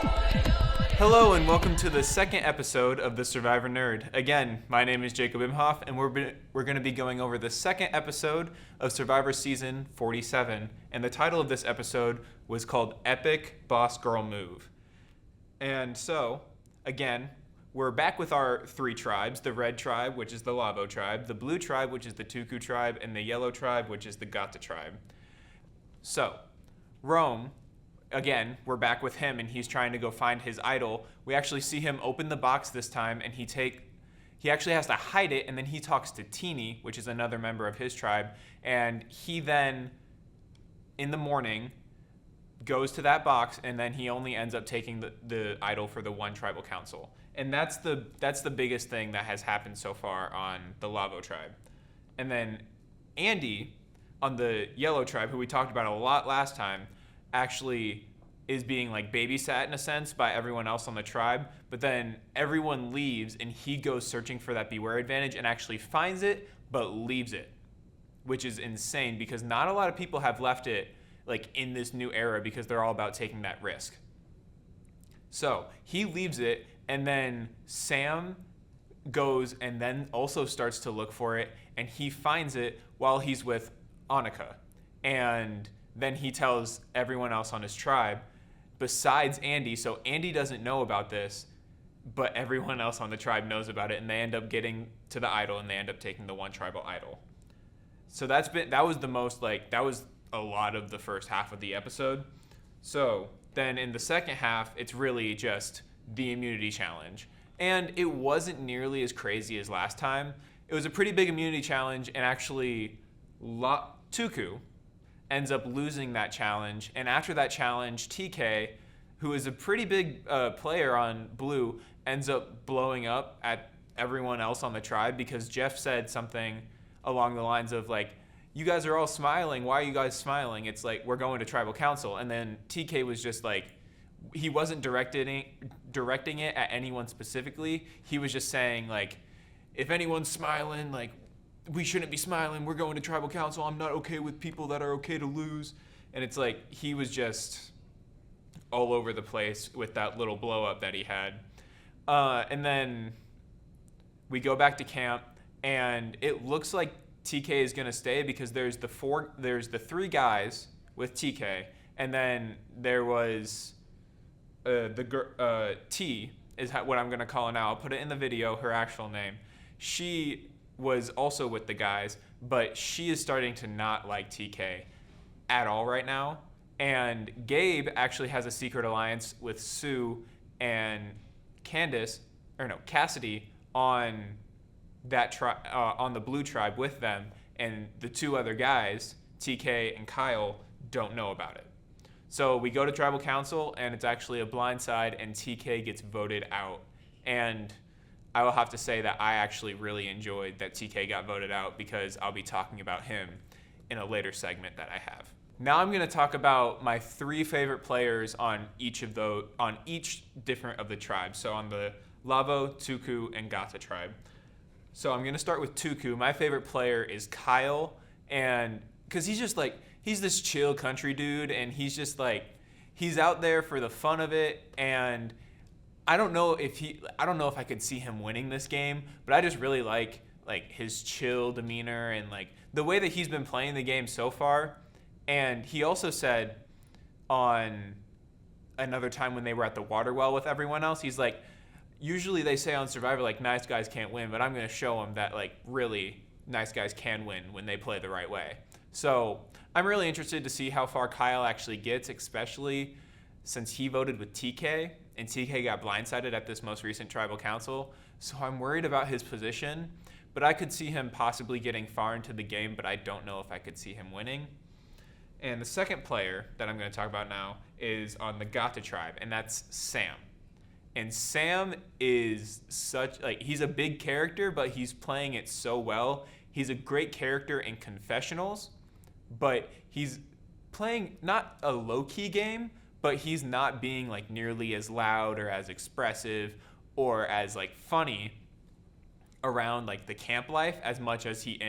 Hello and welcome to the second episode of The Survivor Nerd. Again, my name is Jacob Imhoff, and we're going to be going over the second episode of Survivor Season 47. And the title of this episode was called Epic Boss Girl Move. And so, again, we're back with our three tribes: the red tribe, which is the Lavo tribe; the blue tribe, which is the Tuku tribe; and the yellow tribe, which is the Gata tribe. So, Rome, again, we're back with him, and he's trying to go find his idol. We actually see him open the box this time, and he actually has to hide it, and then he talks to Teeny, which is another member of his tribe, and he then, in the morning, goes to that box, and then he only ends up taking the idol for the one tribal council. And that's the biggest thing that has happened so far on the Lavo tribe. And then Andy, on the yellow tribe, who we talked about a lot last time, actually is being like babysat in a sense by everyone else on the tribe, but then everyone leaves and he goes searching for that beware advantage and actually finds it but leaves it, which is insane because not a lot of people have left it like in this new era because they're all about taking that risk. So he leaves it, and then Sam goes and then also starts to look for it, and he finds it while he's with Annika, and then he tells everyone else on his tribe besides Andy. So Andy doesn't know about this, but everyone else on the tribe knows about it, and they end up getting to the idol, and they end up taking the one tribal idol. So that was a lot of the first half of the episode. So then in the second half, it's really just the immunity challenge. And it wasn't nearly as crazy as last time. It was a pretty big immunity challenge, and actually Tuku ends up losing that challenge. And after that challenge, TK, who is a pretty big player on blue, ends up blowing up at everyone else on the tribe because Jeff said something along the lines of like, you guys are all smiling. Why are you guys smiling? It's like, we're going to tribal council. And then TK was just like, he wasn't directing it at anyone specifically. He was just saying like, if anyone's smiling, like, we shouldn't be smiling. We're going to tribal council. I'm not okay with people that are okay to lose. And it's like he was just all over the place with that little blow up that he had. And then we go back to camp, and it looks like TK is going to stay because there's the three guys with TK, and then there was T is what I'm going to call her now. I'll put it in the video, her actual name. She was also with the guys, but she is starting to not like TK at all right now. And Gabe actually has a secret alliance with Sue and Cassidy on that on the blue tribe with them, and the two other guys, TK and Kyle, don't know about it. So we go to tribal council, and it's actually a blindside, and TK gets voted out. And I will have to say that I actually really enjoyed that TK got voted out because I'll be talking about him in a later segment that I have. Now I'm going to talk about my three favorite players on each different of the tribes. So on the Lavo, Tuku, and Gata tribe. So I'm going to start with Tuku. My favorite player is Kyle, and because he's just like, he's this chill country dude, and he's just like, he's out there for the fun of it, and I don't know if I could see him winning this game, but I just really like his chill demeanor and like the way that he's been playing the game so far. And he also said on another time when they were at the water well with everyone else, he's like, usually they say on Survivor like nice guys can't win, but I'm going to show them that like really nice guys can win when they play the right way. So I'm really interested to see how far Kyle actually gets, especially since he voted with TK, and TK got blindsided at this most recent tribal council. So I'm worried about his position, but I could see him possibly getting far into the game, but I don't know if I could see him winning. And the second player that I'm going to talk about now is on the Gata tribe, and that's Sam. And Sam is he's a big character, but he's playing it so well. He's a great character in confessionals, but he's playing not a low-key game, but he's not being like nearly as loud or as expressive or as like funny around like the camp life as much as he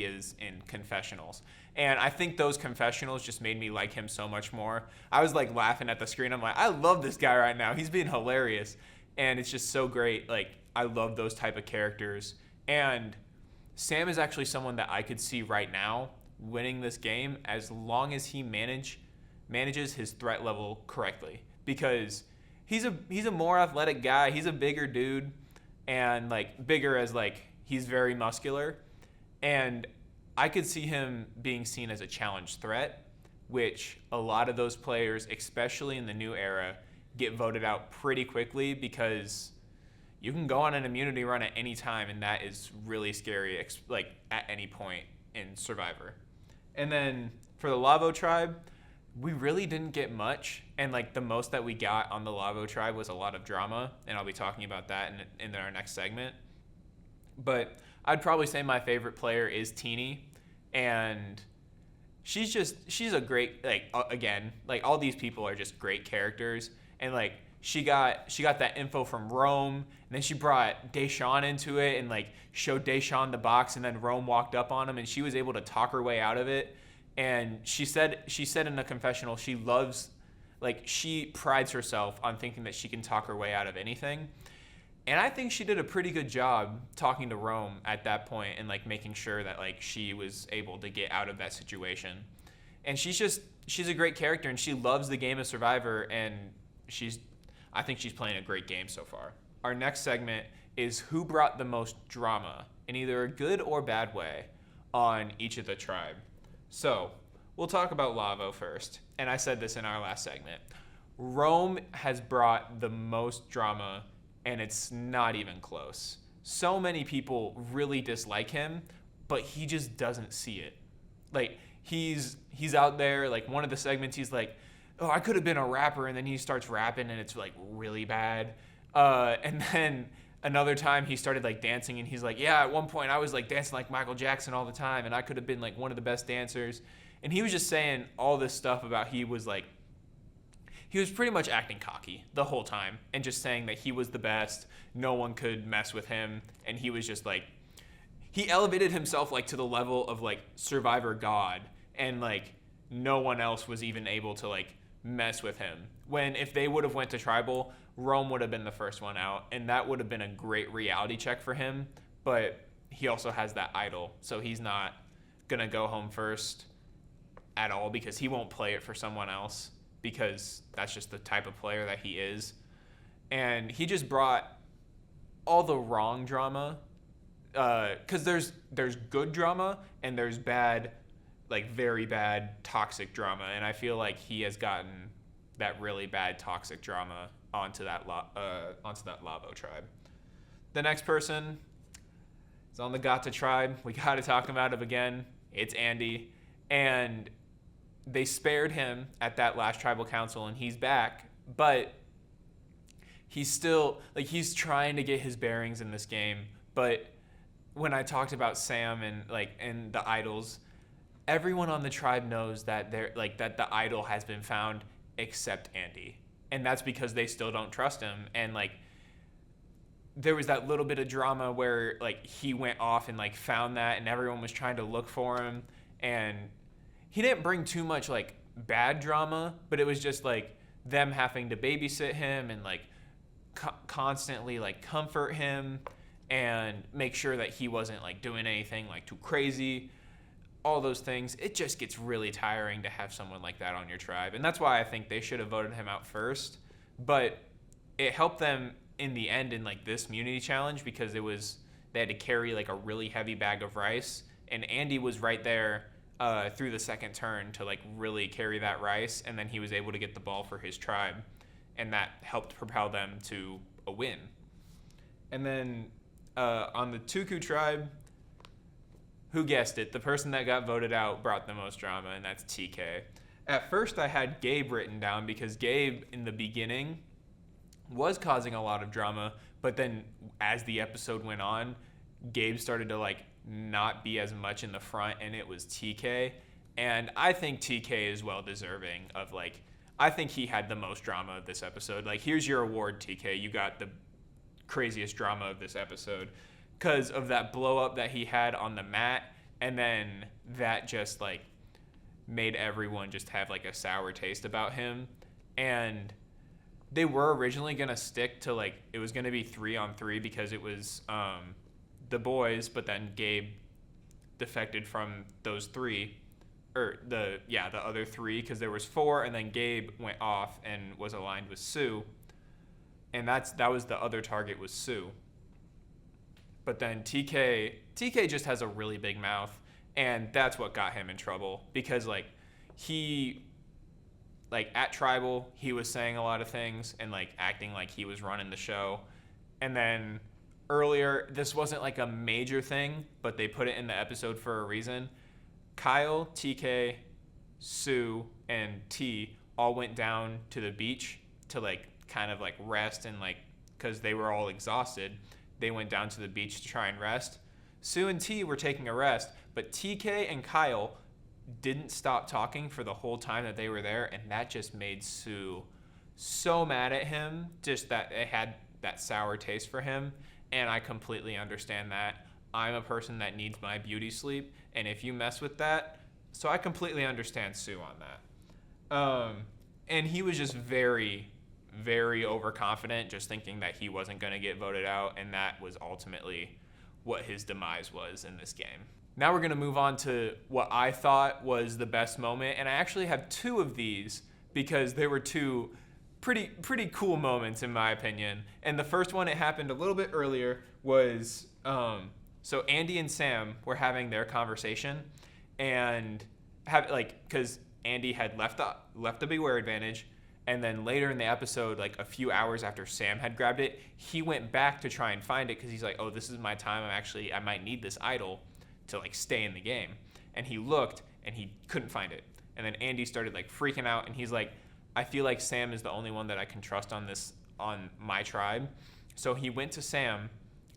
is in confessionals. And I think those confessionals just made me like him so much more. I was like laughing at the screen. I'm like, I love this guy right now. He's being hilarious. And it's just so great. Like, I love those type of characters. And Sam is actually someone that I could see right now winning this game as long as he manages his threat level correctly. Because he's a more athletic guy. He's a bigger dude, and like bigger as like he's very muscular. And I could see him being seen as a challenge threat, which a lot of those players, especially in the new era, get voted out pretty quickly because you can go on an immunity run at any time, and that is really scary, like at any point in Survivor. And then for the Lavo tribe, we really didn't get much, and like the most that we got on the Lavo tribe was a lot of drama, and I'll be talking about that in our next segment. But I'd probably say my favorite player is Teeny, and she's a great, like, again, like all these people are just great characters, and like she got that info from Rome, and then she brought Deshawn into it and like showed Deshawn the box, and then Rome walked up on him and she was able to talk her way out of it. And she said in the confessional she loves, like, she prides herself on thinking that she can talk her way out of anything. And I think she did a pretty good job talking to Rome at that point and like making sure that like she was able to get out of that situation. And she's a great character, and she loves the game of Survivor, and I think she's playing a great game so far. Our next segment is who brought the most drama in either a good or bad way on each of the tribe. So we'll talk about Lavo first. And I said this in our last segment. Rome has brought the most drama, and it's not even close. So many people really dislike him, but he just doesn't see it. Like, he's out there, like one of the segments he's like, oh, I could have been a rapper, and then he starts rapping and it's like really bad. And then another time he started like dancing, and he's like, yeah, at one point I was like dancing like Michael Jackson all the time, and I could have been like one of the best dancers. And he was just saying all this stuff about he was pretty much acting cocky the whole time and just saying that he was the best, no one could mess with him, and he was just like, he elevated himself like to the level of like Survivor God, and like no one else was even able to like mess with him. When if they would have went to Tribal, Rome would have been the first one out, and that would have been a great reality check for him. But he also has that idol, so he's not gonna go home first at all because he won't play it for someone else, because that's just the type of player that he is. And he just brought all the wrong drama, because there's good drama and there's bad, like very bad toxic drama, and I feel like he has gotten that really bad toxic drama onto that Lavo tribe. The next person is on the Gata tribe. We got to talk about him again. It's Andy, and they spared him at that last tribal council, and he's back, but he's still like, he's trying to get his bearings in this game. But when I talked about Sam and the idols, everyone on the tribe knows that that the idol has been found except Andy, and that's because they still don't trust him. And like there was that little bit of drama where like he went off and like found that, and everyone was trying to look for him, and he didn't bring too much like bad drama, but it was just like them having to babysit him and like constantly like comfort him and make sure that he wasn't like doing anything like too crazy. All those things, it just gets really tiring to have someone like that on your tribe. And that's why I think they should have voted him out first. But it helped them in the end in like this immunity challenge, because they had to carry like a really heavy bag of rice, and Andy was right there through the second turn to like really carry that rice, and then he was able to get the ball for his tribe, and that helped propel them to a win. And then on the Tuku tribe, who guessed it? The person that got voted out brought the most drama, and that's TK. At first, I had Gabe written down because Gabe, in the beginning, was causing a lot of drama, but then as the episode went on, Gabe started to like not be as much in the front, and it was TK. And I think TK is well deserving of like, I think he had the most drama of this episode. Like, here's your award, TK. You got the craziest drama of this episode, because of that blow up that he had on the mat, and then that just like made everyone just have like a sour taste about him. And they were originally going to stick to like, it was going to be 3-on-3 because it was the boys, but then Gabe defected from those three, or the other three, because there was 4, and then Gabe went off and was aligned with Sue, and that was the other target, was Sue. But then TK just has a really big mouth, and that's what got him in trouble, because like he, like at Tribal, he was saying a lot of things and like acting like he was running the show. And then earlier, this wasn't like a major thing, but they put it in the episode for a reason. Kyle, TK, Sue, and T all went down to the beach to like kind of like rest, and like because they were all exhausted, they went down to the beach to try and rest. Sue and T were taking a rest, but TK and Kyle didn't stop talking for the whole time that they were there, and that just made Sue so mad at him, just that it had that sour taste for him. And I completely understand that. I'm a person that needs my beauty sleep, and if you mess with that, so I completely understand Sue on that. And he was just very, very overconfident, just thinking that he wasn't going to get voted out, and that was ultimately what his demise was in this game. Now we're going to move on to what I thought was the best moment, and I actually have 2 of these because they were 2 pretty cool moments in my opinion. And the first one, it happened a little bit earlier, was so Andy and Sam were having their conversation, and because Andy had left the Beware Advantage, and then later in the episode, like a few hours after Sam had grabbed it, he went back to try and find it because he's like, oh, this is my time. I might need this idol to like stay in the game. And he looked and he couldn't find it. And then Andy started like freaking out, and he's like, I feel like Sam is the only one that I can trust on my tribe. So he went to Sam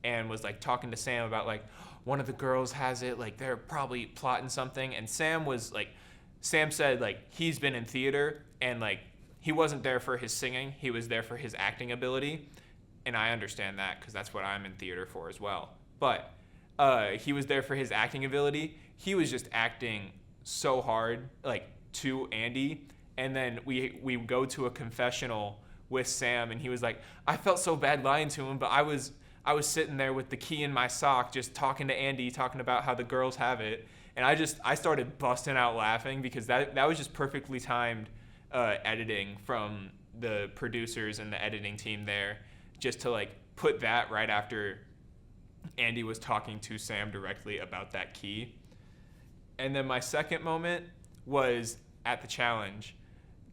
and was like talking to Sam about like, one of the girls has it, like they're probably plotting something. And Sam said like he's been in theater, and like he wasn't there for his singing, he was there for his acting ability. And I understand that because that's what I'm in theater for as well. But he was there for his acting ability. He was just acting so hard, like to Andy. And then we go to a confessional with Sam, and he was like, I felt so bad lying to him, but I was sitting there with the key in my sock, just talking to Andy, talking about how the girls have it. And I started busting out laughing because that was just perfectly timed editing from the producers and the editing team there, just to like put that right after Andy was talking to Sam directly about that key. And then my second moment was at the challenge,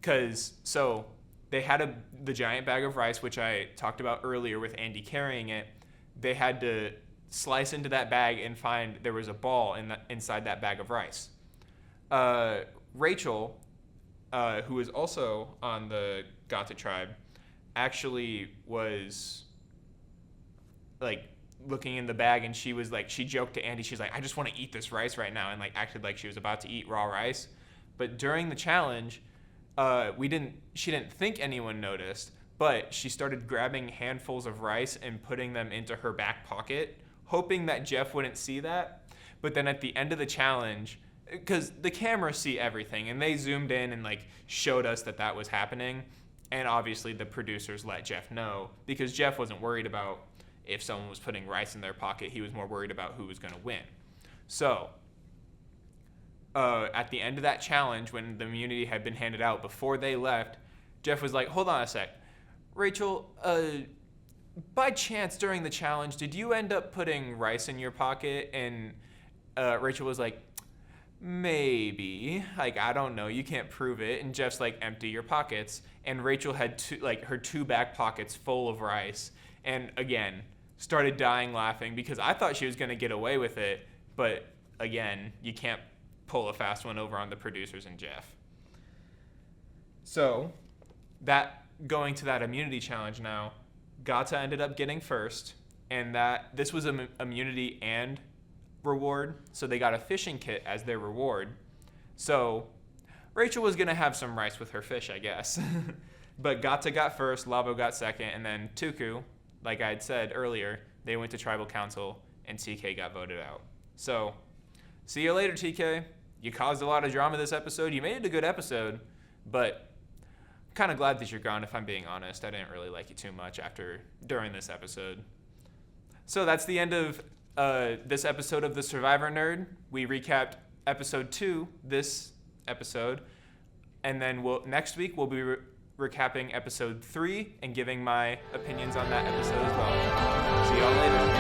because so they had the giant bag of rice, which I talked about earlier with Andy carrying it. They had to slice into that bag and find there was a ball inside that bag of rice. Rachel, who is also on the Gata tribe, actually was like looking in the bag, and she was like, she joked to Andy, she's like, I just want to eat this rice right now, and like acted like she was about to eat raw rice. But during the challenge, she didn't think anyone noticed, but she started grabbing handfuls of rice and putting them into her back pocket, hoping that Jeff wouldn't see that. But then at the end of the challenge, because the cameras see everything, and they zoomed in and like showed us that was happening, and obviously the producers let Jeff know, because Jeff wasn't worried about if someone was putting rice in their pocket. He was more worried about who was going to win. So at the end of that challenge, when the immunity had been handed out, before they left, Jeff was like, hold on a sec, Rachel, by chance during the challenge, did you end up putting rice in your pocket? And Rachel was like, maybe, like, I don't know, you can't prove it. And Jeff's like, empty your pockets. And Rachel had her 2 back pockets full of rice, and again started dying laughing because I thought she was going to get away with it. But again, you can't pull a fast one over on the producers and Jeff. So that going to that immunity challenge now, Gata ended up getting first, and that this was an immunity and reward, so they got a fishing kit as their reward. So Rachel was gonna have some rice with her fish, I guess. But Gata got first, Labo got second, and then Tuku, like I had said earlier, they went to tribal council, and TK got voted out. So see you later, TK. you caused a lot of drama this episode. You made it a good episode, but I'm kind of glad that you're gone, if I'm being honest. I didn't really like you too much during this episode. So that's the end of this episode of The Survivor Nerd. We recapped episode 2 this episode, and then next week we'll be recapping episode 3 and giving my opinions on that episode as well. See y'all later.